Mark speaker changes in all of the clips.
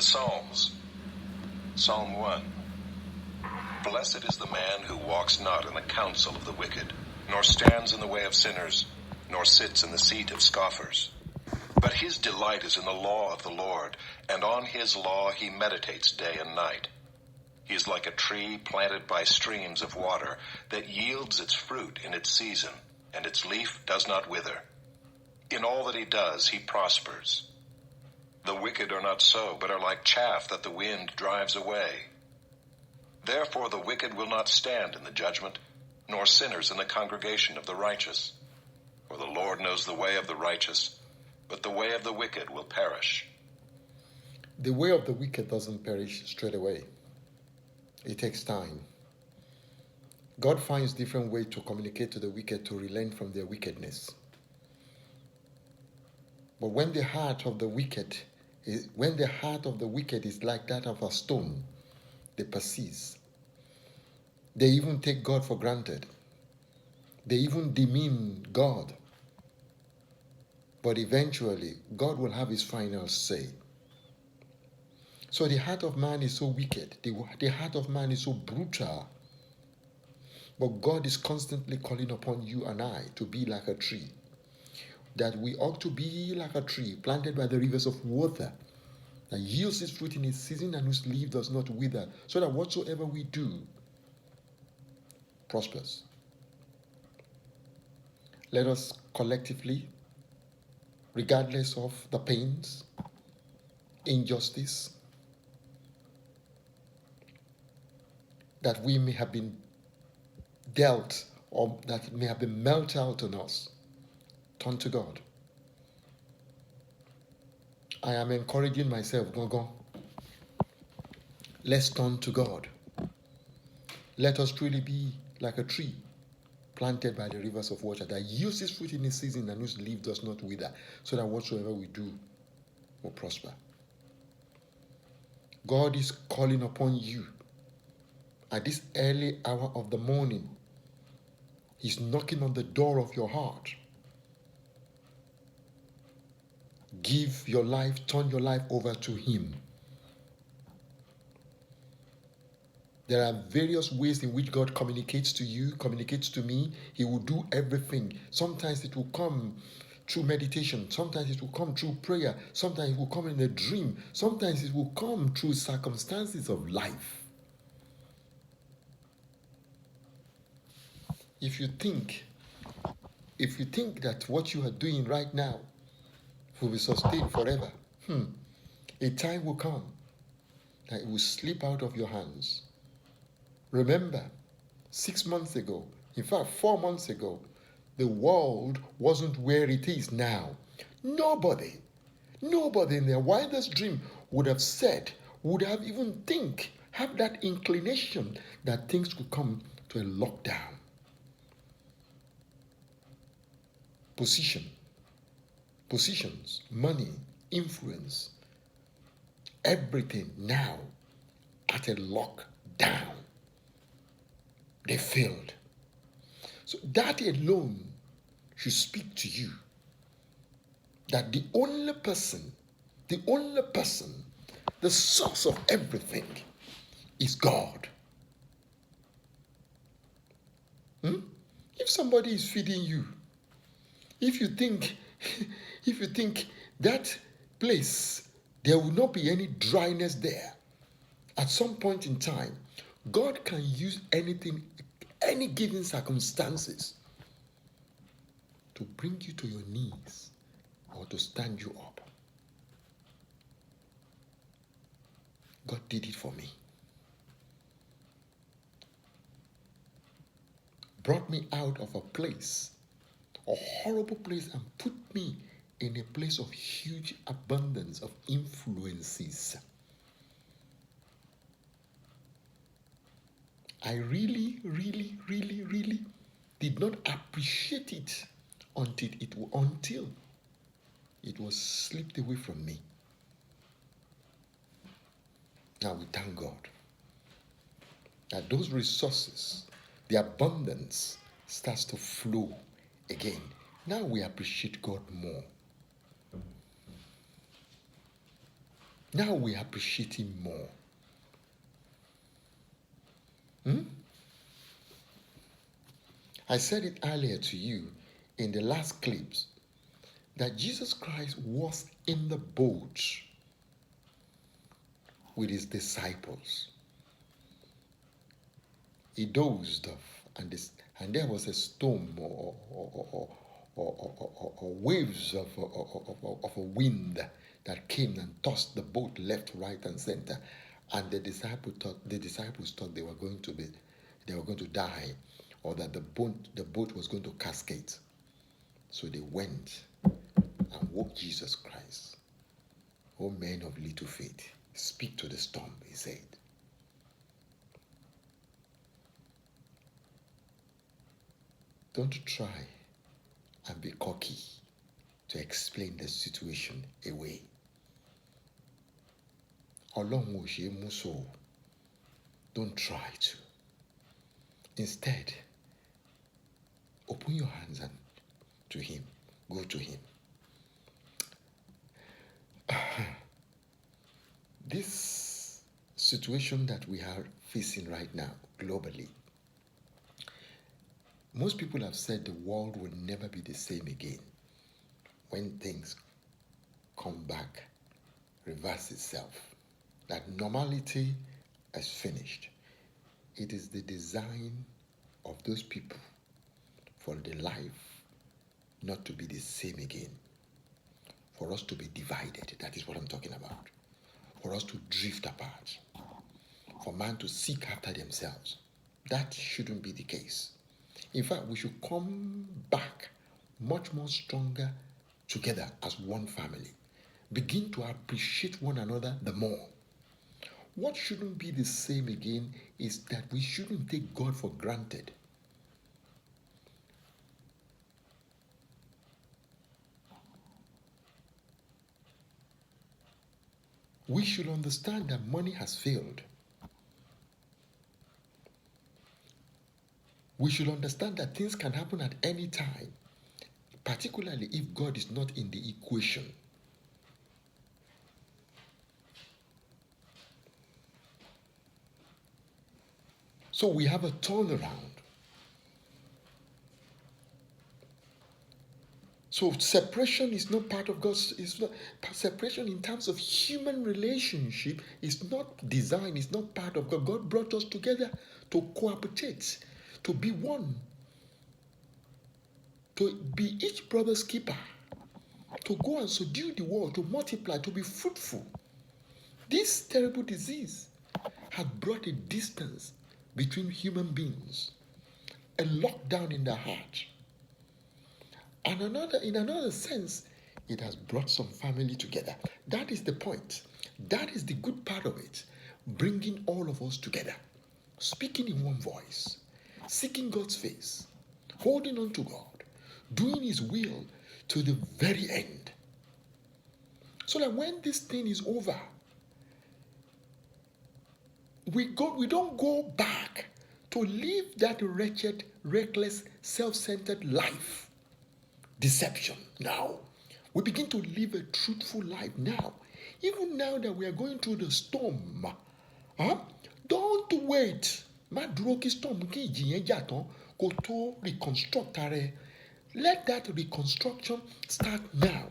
Speaker 1: The Psalms. Psalm 1. Blessed is the man who walks not in the counsel of the wicked, nor stands in the way of sinners, nor sits in the seat of scoffers. But his delight is in the law of the Lord, and on his law he meditates day and night. He is like a tree planted by streams of water, that yields its fruit in its season, and its leaf does not wither. In all that he does, he prospers. The wicked are not so, but are like chaff that the wind drives away. Therefore the wicked will not stand in the judgment, nor sinners in the congregation of the righteous. For the Lord knows the way of the righteous, but the way of the wicked will perish.
Speaker 2: The way of the wicked doesn't perish straight away. It takes time. God finds different ways to communicate to the wicked to relent from their wickedness. But when the heart of the wicked is like that of a stone, they persist. They even take God for granted. They even demean God. But eventually, God will have his final say. So the heart of man is so wicked. The heart of man is so brutal. But God is constantly calling upon you and I to be like a tree. That we ought to be like a tree planted by the rivers of water, that yields its fruit in its season and whose leaf does not wither, so that whatsoever we do prospers. Let us collectively, regardless of the pains, injustice that we may have been dealt or that may have been meted out on us, turn to God. I am encouraging myself, go. Let's turn to God. Let us truly be like a tree planted by the rivers of water that yields its fruit in its season and whose leaf does not wither, so that whatsoever we do will prosper. God is calling upon you at this early hour of the morning. He's knocking on the door of your heart. Give your life, turn your life over to him. There are various ways in which God communicates to you, communicates to me. He will do everything. Sometimes it will come through meditation. Sometimes it will come through prayer. Sometimes it will come in a dream. Sometimes it will come through circumstances of life. If you think that what you are doing right now will be sustained forever, a time will come that it will slip out of your hands. Remember, 6 months ago, in fact 4 months ago, the world wasn't where it is now. Nobody in their wildest dream would have have that inclination that things could come to a lockdown. Positions, money, influence, everything now at a lockdown. They failed. So that alone should speak to you that the only person, the source of everything is God. If somebody is feeding you, if you think that place, there will not be any dryness there, at some point in time, God can use anything, any given circumstances, to bring you to your knees or to stand you up. God did it for me. Brought me out of a place, a horrible place, and put me in a place of huge abundance of influences. I really did not appreciate it until it was slipped away from me. Now we thank God that those resources, the abundance, starts to flow again. Now we appreciate God more. Now we appreciate him more. Hmm? I said it earlier to you in the last clips that Jesus Christ was in the boat with his disciples. He dozed off, and there was a storm or waves of a wind that came and tossed the boat left, right, and center. And the disciples thought they were going to die, or that the boat was going to cascade. So they went and woke Jesus Christ. O men of little faith, speak to the storm, he said. Don't try and be cocky to explain the situation away. Ọlọ́run ò ṣe é mú so. Don't try to. Instead, open your hands and to him. Go to him. This situation that we are facing right now globally, most people have said the world will never be the same again when things come back, reverse itself. That normality is finished. It is the design of those people for the life not to be the same again. For us to be divided, that is what I'm talking about. For us to drift apart. For man to seek after themselves. That shouldn't be the case. In fact, we should come back much more stronger together as one family. Begin to appreciate one another the more. What shouldn't be the same again is that we shouldn't take God for granted. We should understand that money has failed. We should understand that things can happen at any time, particularly if God is not in the equation. So we have a turnaround. So separation is not part of God's, separation in terms of human relationship is not designed, it's not part of God. God brought us together to cooperate, to be one, to be each brother's keeper, to go and subdue the world, to multiply, to be fruitful. This terrible disease had brought a distance between human beings, a lockdown in the heart. And in another sense, it has brought some family together. That is the point. That is the good part of it. Bringing all of us together, speaking in one voice, seeking God's face, holding on to God, doing His will to the very end. So that when this thing is over, we don't go back to live that wretched, reckless, self-centered life. Deception now. We begin to live a truthful life now. Even now that we are going through the storm, don't wait. Má dúró kí storm kí ìjì yẹn jà tán kó tó reconstruct ara ẹ. Let that reconstruction start now.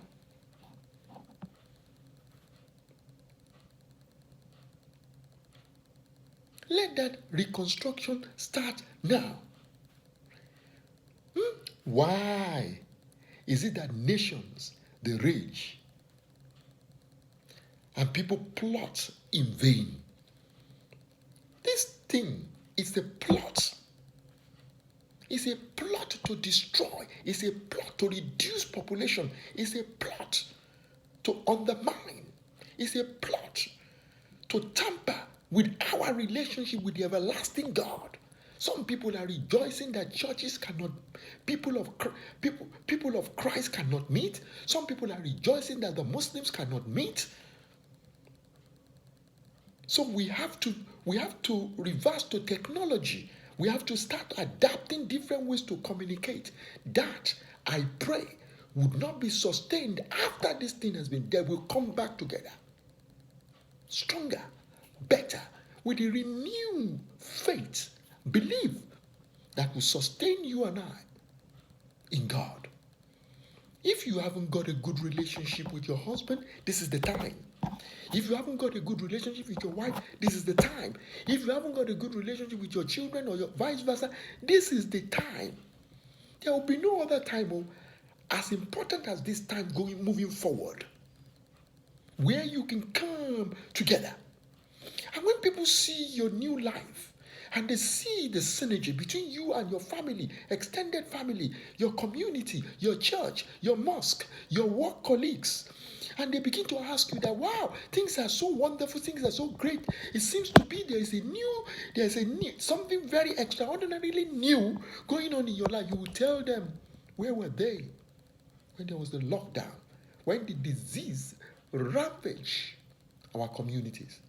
Speaker 2: Let that reconstruction start now. Why is it that nations, they rage and people plot in vain? This thing is a plot. It's a plot to destroy. It's a plot to reduce population. It's a plot to undermine. It's a plot to tamper with our relationship with the everlasting God. Some people are rejoicing that churches cannot, people of Christ cannot meet. Some people are rejoicing that the Muslims cannot meet. So we have to reverse to technology. We have to start adapting different ways to communicate. That, I pray, would not be sustained after this thing has been dead. We'll come back together. stronger, better, with a renewed faith, belief that will sustain you and I in God. If you haven't got a good relationship with your husband, this is the time. If you haven't got a good relationship with your wife, this is the time. If you haven't got a good relationship with your children or your vice versa, this is the time. There will be no other time as important as this time moving forward, where you can come together. And when people see your new life and they see the synergy between you and your family, extended family, your community, your church, your mosque, your work colleagues, and they begin to ask you that, wow, things are so wonderful, things are so great. It seems to be there's a new, something very extraordinarily new going on in your life. You will tell them, where were they when there was the lockdown, when the disease ravaged our communities?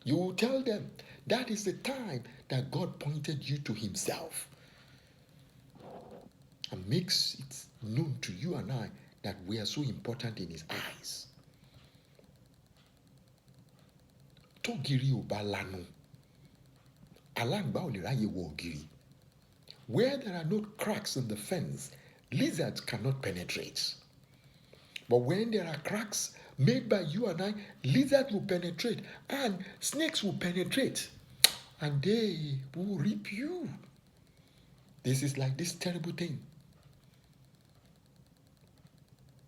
Speaker 2: You will tell them that is the time that God pointed you to himself and makes it known to you and I that we are so important in his eyes. Togiri obalanu, alangba oliraye wogiri. Where there are no cracks in the fence, lizards cannot penetrate. But when there are cracks made by you and I, lizards will penetrate and snakes will penetrate and they will rip you. This is like this terrible thing.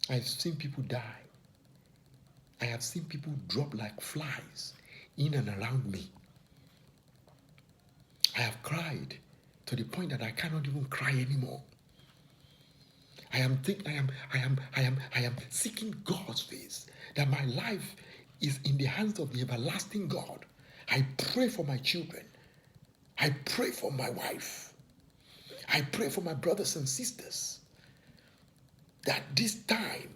Speaker 2: I've seen people die. I have seen people drop like flies in and around me. I have cried to the point that I cannot even cry anymore. I am seeking God's face, that my life is in the hands of the everlasting God. I pray for my children. I pray for my wife. I pray for my brothers and sisters, that this time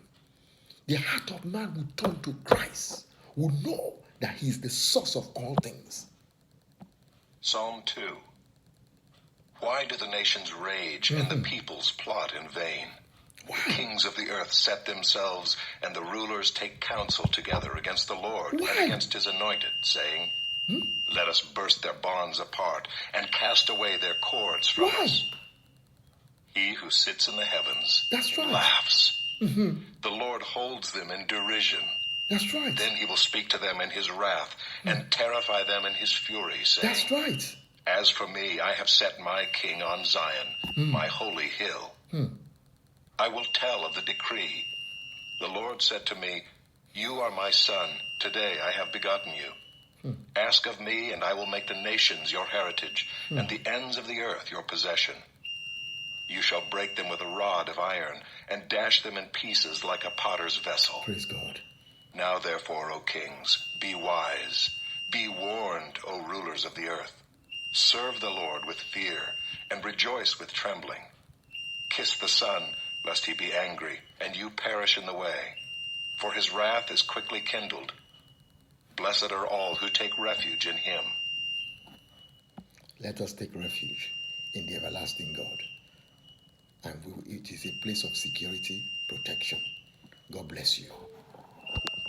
Speaker 2: the heart of man will turn to Christ, will know that he is the source of all things.
Speaker 1: Psalm 2. Why do the nations rage and the peoples plot in vain?
Speaker 2: Why?
Speaker 1: The kings of the earth set themselves, and the rulers take counsel together against the Lord
Speaker 2: Why?
Speaker 1: and against his anointed, saying, Let us burst their bonds apart and cast away their cords from
Speaker 2: Why?
Speaker 1: us. He who sits in the heavens
Speaker 2: That's right.
Speaker 1: laughs. The Lord holds them in derision.
Speaker 2: That's right.
Speaker 1: Then he will speak to them in his wrath and terrify them in his fury, saying,
Speaker 2: That's right.
Speaker 1: As for me, I have set my king on Zion, my holy hill. I will tell of the decree. The Lord said to me, You are my son. Today I have begotten you. Ask of me, and I will make the nations your heritage, and the ends of the earth your possession. You shall break them with a rod of iron, and dash them in pieces like a potter's vessel.
Speaker 2: Praise God.
Speaker 1: Now therefore, O kings, be wise. Be warned, O rulers of the earth. Serve the Lord with fear, and rejoice with trembling. Kiss the Son, lest he be angry, and you perish in the way. For his wrath is quickly kindled. Blessed are all who take refuge in him.
Speaker 2: Let us take refuge in the everlasting God. And it is a place of security, protection. God bless you.